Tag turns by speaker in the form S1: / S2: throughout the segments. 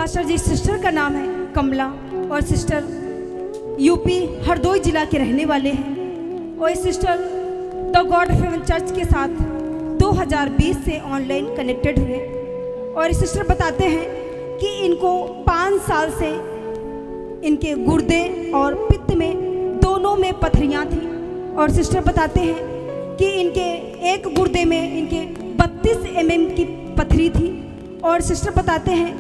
S1: Pastor जी sister का नाम है कमला और सिस्टर यूपी हरदोई जिला के रहने वाले हैं और sister the God of haven church के साथ 2020 से ऑनलाइन कनेक्टेड हुए और सिस्टर बताते हैं कि इनको 5 साल से इनके गुर्दे और पित्त में दोनों में पथरियां थी और सिस्टर बताते हैं कि इनके एक गुर्दे में इनके 32 mm की पथरी थी और सिस्टर बताते हैं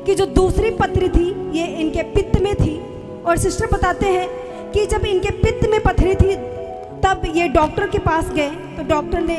S1: कि जो दूसरी पथरी थी ये इनके पित्त में थी और सिस्टर बताते हैं कि जब इनके पित्त में पथरी थी तब ये डॉक्टर के पास गए तो डॉक्टर ने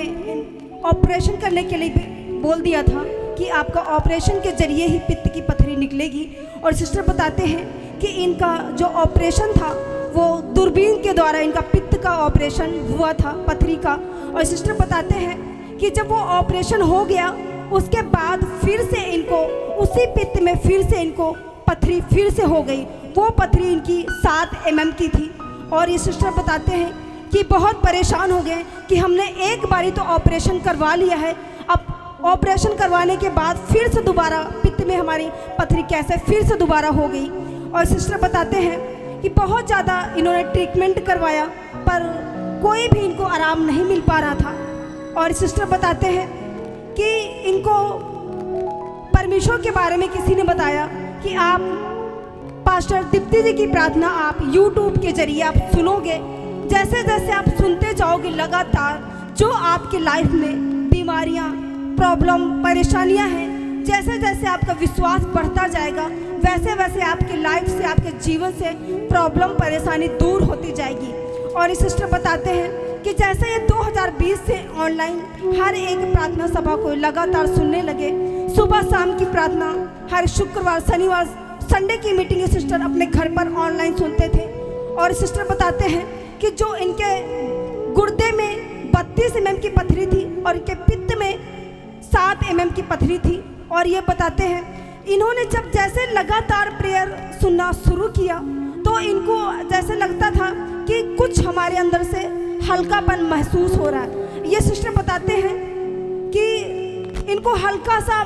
S1: ऑपरेशन करने के लिए बोल दिया था कि आपका ऑपरेशन के जरिए ही पित्त की पथरी निकलेगी और सिस्टर बताते हैं कि इनका जो ऑपरेशन था वो दूरबीन के द्वारा इनका पित्त का ऑपरेशन हुआ था पथरी का और सिस्टर बताते हैं कि जब वो ऑपरेशन हो गया उसके बाद फिर से इनको उसी पित्त में फिर से इनको पथरी फिर से हो गई। वो पथरी इनकी 7 mm की थी और ये सिस्टर बताते हैं कि बहुत परेशान हो गए कि हमने एक बारी तो ऑपरेशन करवा लिया है, अब ऑपरेशन करवाने के बाद फिर से दोबारा पित्त में हमारी पथरी कैसे फिर से दोबारा हो गई। और सिस्टर बताते हैं कि बहुत ज़्यादा इन्होंने ट्रीटमेंट करवाया पर कोई भी इनको आराम नहीं मिल पा रहा था और सिस्टर बताते हैं कि इनको परमेश्वर के बारे में किसी ने बताया कि आप पास्टर दीप्ति जी की प्रार्थना आप YouTube के जरिए आप सुनोगे, जैसे जैसे आप सुनते जाओगे लगातार जो आपके लाइफ में बीमारियां, प्रॉब्लम, परेशानियां हैं, जैसे जैसे आपका विश्वास बढ़ता जाएगा वैसे वैसे आपके लाइफ से आपके जीवन से प्रॉब्लम परेशानी दूर होती जाएगी। और इस सिस्टर बताते हैं कि जैसे ये 2020 से ऑनलाइन हर एक प्रार्थना सभा को लगातार सुनने लगे, सुबह शाम की प्रार्थना हर शुक्रवार, शनिवार, संडे की मीटिंग ये सिस्टर अपने घर पर ऑनलाइन सुनते थे। और सिस्टर बताते हैं कि जो इनके गुर्दे में 32 mm की पथरी थी और इनके पित्त में 7 mm की पथरी थी और ये बताते हैं इन्होंने जब जैसे लगातार प्रेयर सुनना शुरू किया तो इनको जैसे लगता था कि कुछ हमारे अंदर से हल्कापन महसूस हो रहा है। ये सिस्टर बताते हैं कि इनको हल्का सा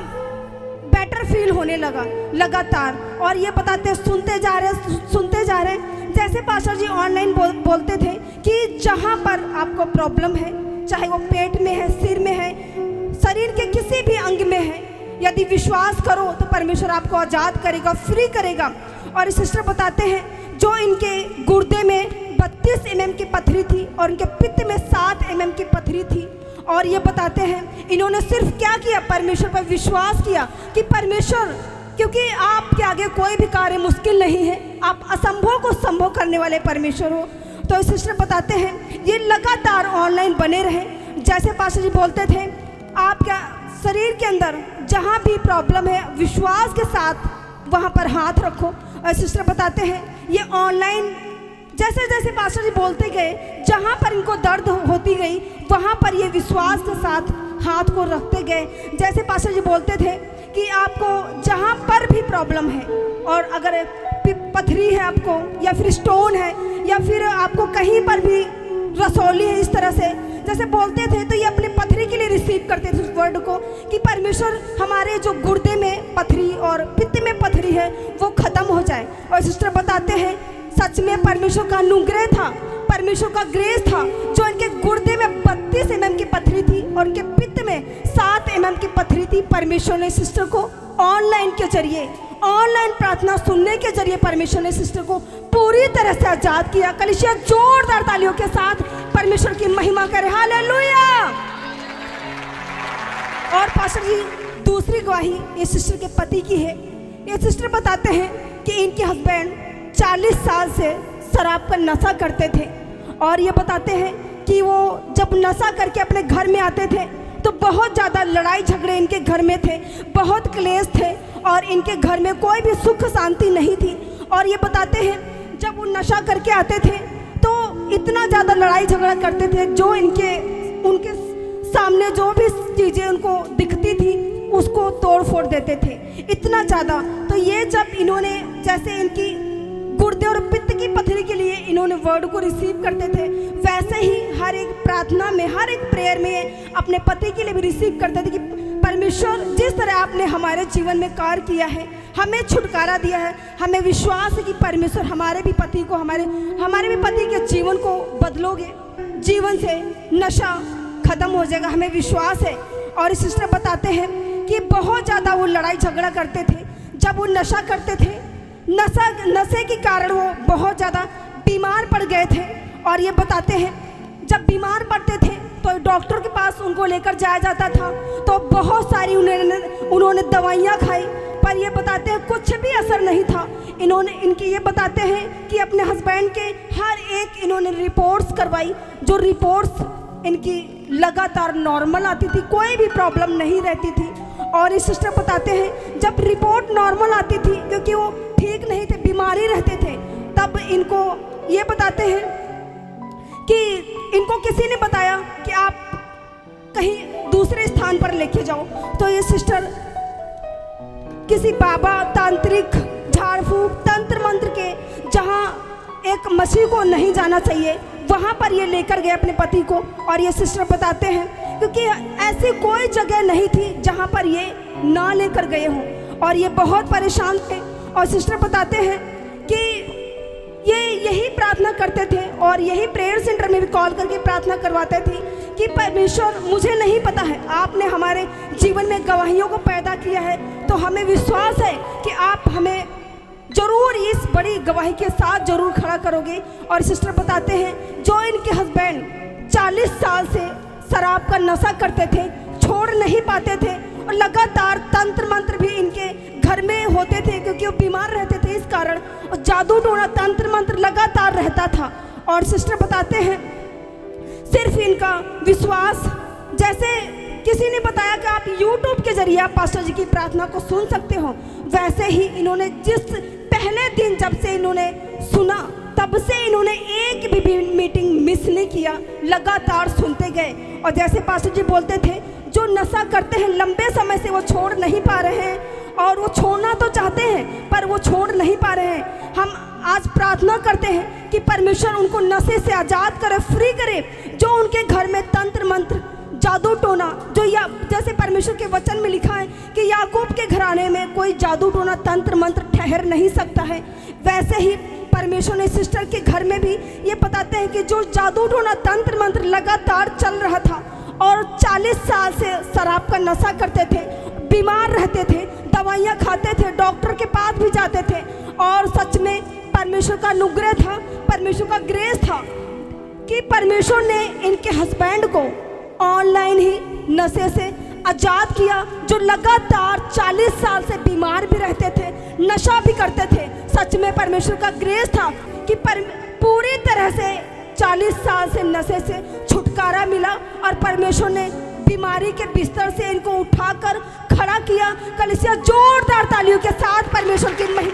S1: बेटर फील होने लगा लगातार और ये बताते हैं सुनते जा रहे हैं जैसे पास्टर जी ऑनलाइन बोलते थे कि जहाँ पर आपको प्रॉब्लम है, चाहे वो पेट में है, सिर में है, शरीर के किसी भी अंग में है, यदि विश्वास करो तो परमेश्वर आपको आज़ाद करेगा, फ्री करेगा। और सिस्टर बताते हैं जो इनके गुर्दे में 32 mm की पथरी थी और इनके पित्त में 7 mm की पथरी थी और ये बताते हैं इन्होंने सिर्फ क्या किया, परमेश्वर पर विश्वास किया कि परमेश्वर, क्योंकि आपके आगे कोई भी कार्य मुश्किल नहीं है, आप असंभव को संभव करने वाले परमेश्वर हो। तो सिस्टर बताते हैं ये लगातार ऑनलाइन बने रहे। जैसे पास्टर जी बोलते थे आपका शरीर के अंदर जहाँ भी प्रॉब्लम है विश्वास के साथ वहाँ पर हाथ रखो। और सिस्टर बताते हैं ये ऑनलाइन जैसे जैसे पास्टर जी बोलते गए जहाँ पर इनको दर्द होती गई वहाँ पर ये विश्वास के साथ हाथ को रखते गए। जैसे पास्टर जी बोलते थे कि आपको जहाँ पर भी प्रॉब्लम है और अगर पथरी है आपको या फिर स्टोन है या फिर आपको कहीं पर भी रसौली है, इस तरह से जैसे बोलते थे तो ये अपने पथरी के लिए रिसीव करते थे उस वर्ड को कि परमेश्वर हमारे जो गुर्दे में पथरी और पित्त में पथरी है वो ख़त्म हो जाए। और सिस्टर बताते हैं सच में परमेश्वर का अनुग्रह था, परमेश्वर का ग्रेस था जो इनके गुर्दे में 32 mm की पथरी थी और उनके पित्त में 7 mm की पथरी थी। परमेश्वर ने सिस्टर को ऑनलाइन के जरिए, ऑनलाइन प्रार्थना सुनने के जरिए परमेश्वर ने सिस्टर को पूरी तरह से आजाद किया। कलीसिया जोरदार तालियों के साथ परमेश्वर की महिमा करे, हालेलुया। और पास्टर जी दूसरी गवाही ये सिस्टर के पति की है। ये सिस्टर बताते हैं कि इनके हस्बैंड 40 साल से शराब का नशा करते थे और ये बताते हैं कि वो जब नशा करके अपने घर में आते थे तो बहुत ज़्यादा लड़ाई झगड़े इनके घर में थे, बहुत क्लेश थे और इनके घर में कोई भी सुख शांति नहीं थी। और ये बताते हैं जब वो नशा करके आते थे तो इतना ज़्यादा लड़ाई झगड़ा करते थे जो उनके सामने जो भी चीज़ें उनको दिखती थी उसको तोड़ फोड़ देते थे, इतना ज़्यादा। तो ये जब इन्होंने जैसे इनकी गुर्दे और पित्त की पथरी के लिए इन्होंने वर्ड को रिसीव करते थे वैसे ही हर एक प्रार्थना में, हर एक प्रेयर में अपने पति के लिए भी रिसीव करते थे कि परमेश्वर जिस तरह आपने हमारे जीवन में कार्य किया है हमें छुटकारा दिया है। हमें विश्वास है कि परमेश्वर हमारे भी पति को, हमारे भी पति के जीवन को बदलोगे, जीवन से नशा खत्म हो जाएगा, हमें विश्वास है। और सिस्टर बताते हैं कि बहुत ज़्यादा वो लड़ाई झगड़ा करते थे जब वो नशा करते थे। नशे के कारण वो बहुत ज़्यादा बीमार पड़ गए थे। और ये बताते हैं जब बीमार पड़ते थे तो डॉक्टर के पास उनको लेकर जाया जाता था, तो बहुत सारी उन्होंने दवाइयाँ खाई, पर ये बताते हैं कुछ भी असर नहीं था। ये बताते हैं कि अपने हस्बैंड के हर एक इन्होंने रिपोर्ट्स करवाई, जो रिपोर्ट्स इनकी लगातार नॉर्मल आती थी, कोई भी प्रॉब्लम नहीं रहती थी। और इस सिस्टर बताते हैं जब रिपोर्ट नॉर्मल आती थी, क्योंकि वो ठीक नहीं थे, बीमारी रहते थे, तब इनको ये बताते हैं कि इनको किसी ने बताया कि आप कहीं दूसरे स्थान पर लेके जाओ। तो ये सिस्टर किसी बाबा, तांत्रिक, झाड़ फूक, तंत्र मंत्र के जहाँ एक मसीह को नहीं जाना चाहिए, वहाँ पर ये लेकर गए अपने पति को। और ये सिस्टर बताते हैं क्योंकि ऐसी कोई जगह नहीं थी जहाँ पर ये ना लेकर गए हों, और ये बहुत परेशान थे। और सिस्टर बताते हैं कि ये यही प्रार्थना करते थे और यही प्रेयर सेंटर में भी कॉल करके प्रार्थना करवाते थे कि परमेश्वर, मुझे नहीं पता है, आपने हमारे जीवन में गवाहियों को पैदा किया है, तो हमें विश्वास है कि आप हमें जरूर इस बड़ी गवाही के साथ जरूर खड़ा करोगे। और सिस्टर बताते हैं जो इनके हस्बैंड 40 साल से शराब का नशा करते थे, छोड़ नहीं पाते थे, और लगातार तंत्र मंत्र भी इनके घर में होते थे क्योंकि वो बीमार रहते थे इस कारण, और जादू टोना तंत्र मंत्र लगातार रहता था। और सिस्टर बताते हैं सिर्फ इनका विश्वास, जैसे किसी ने बताया कि आप YouTube के जरिए आप पास्टर जी की प्रार्थना को सुन सकते हो, वैसे ही इन्होंने जिस पहले दिन जब से इन्होंने सुना, तब से इन्होंने एक भी मीटिंग मिस नहीं किया, लगातार सुनते गए। और जैसे पास्टर जी बोलते थे, जो नशा करते हैं लंबे समय से वो छोड़ नहीं पा रहे हैं, और वो छोड़ना तो चाहते हैं पर वो छोड़ नहीं पा रहे हैं। हम आज प्रार्थना करते हैं कि परमेश्वर उनको नशे से आज़ाद करे, फ्री करे। जो उनके घर में तंत्र मंत्र, जादू टोना, जो या जैसे परमेश्वर के वचन में लिखा है कि याकूब के घराने में कोई जादू टोना तंत्र मंत्र ठहर नहीं सकता है, वैसे ही परमेश्वर ने सिस्टर के घर में भी ये बताते हैं कि जो जादू टोना तंत्र मंत्र लगातार चल रहा था और 40 साल से शराब का नशा करते थे, बीमार रहते थे, दवाइयाँ खाते थे, डॉक्टर के पास भी जाते थे, और सच में परमेश्वर का अनुग्रह था, परमेश्वर का ग्रेस था कि परमेश्वर ने इनके हस्बैंड को ऑनलाइन ही नशे से आज़ाद किया, जो लगातार 40 साल से बीमार भी रहते थे, नशा भी करते थे। सच में परमेश्वर का ग्रेस था कि पूरी तरह से 40 साल से नशे से छुटकारा मिला, और परमेश्वर ने बीमारी के बिस्तर से इनको उठाकर खड़ा किया। कलीसिया जोरदार तालियों के साथ परमेश्वर की महिमा